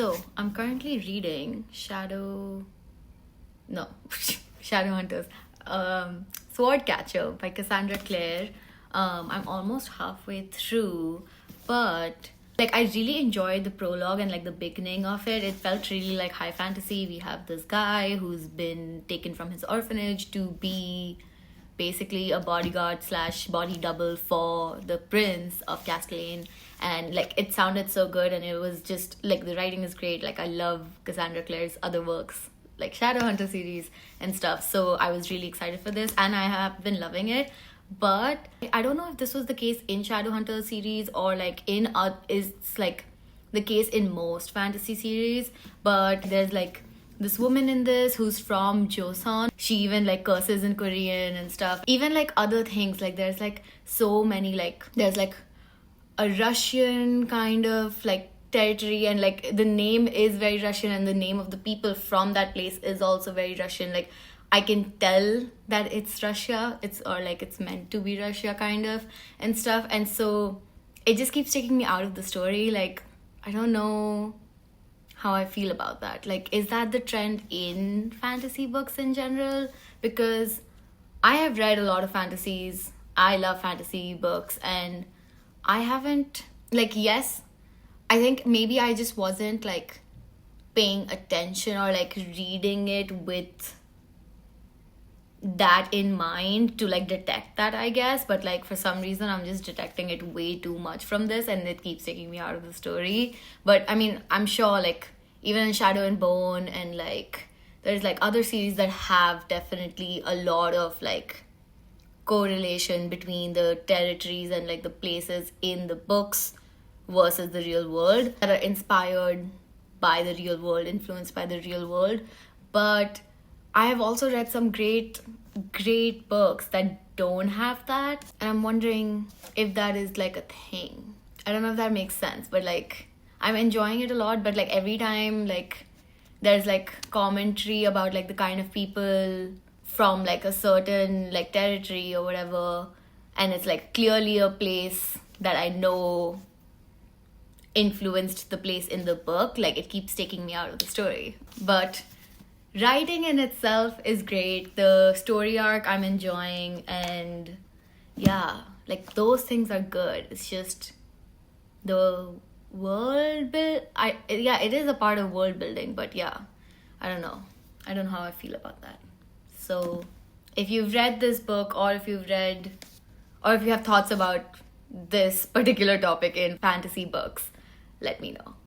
So, I'm currently reading no, Shadowhunters, Swordcatcher by Cassandra Clare. I'm almost halfway through, but like I really enjoyed the prologue and like the beginning of it. It felt really like high fantasy. We have this guy who's been taken from his orphanage to be basically a bodyguard slash body double for the prince of Castellane, and like it sounded so good, and it was just like the writing is great. Like I love Cassandra Clare's other works like Shadowhunter series and stuff, so I was really excited for this and I have been loving it. But I don't know if this was the case in Shadowhunter series or like in it's like the case in most fantasy series, but there's like this woman in this who's from Joseon. She even like curses in Korean and stuff. Even like other things, like there's like so many, like there's like a Russian kind of like territory, and like the name is very Russian and the name of the people from that place is also very Russian. Like I can tell that it's Russia, it's or like it's meant to be Russia kind of and stuff. And so it just keeps taking me out of the story. Like I don't know how I feel about that. Like, is that the trend in fantasy books in general? Because I have read a lot of fantasies. I love fantasy books, and I haven't, like, yes, I think maybe I just wasn't like paying attention or like reading it with that in mind to like detect that, I guess. But like for some reason I'm just detecting it way too much from this, and it keeps taking me out of the story. But I mean, I'm sure like even in Shadow and Bone and like there's like other series that have definitely a lot of like correlation between the territories and like the places in the books versus the real world, that are inspired by the real world, influenced by the real world. But I have also read some great books that don't have that, and I'm wondering if that is like a thing. I don't know if that makes sense, but like I'm enjoying it a lot, but like every time like there's like commentary about like the kind of people from like a certain like territory or whatever, and it's like clearly a place that I know influenced the place in the book, like it keeps taking me out of the story. But writing in itself is great, the story arc I'm enjoying, and yeah, like those things are good. It's just the world build, yeah, it is a part of world building, but yeah, I don't know how I feel about that. So if you've read this book, or if you have thoughts about this particular topic in fantasy books, let me know.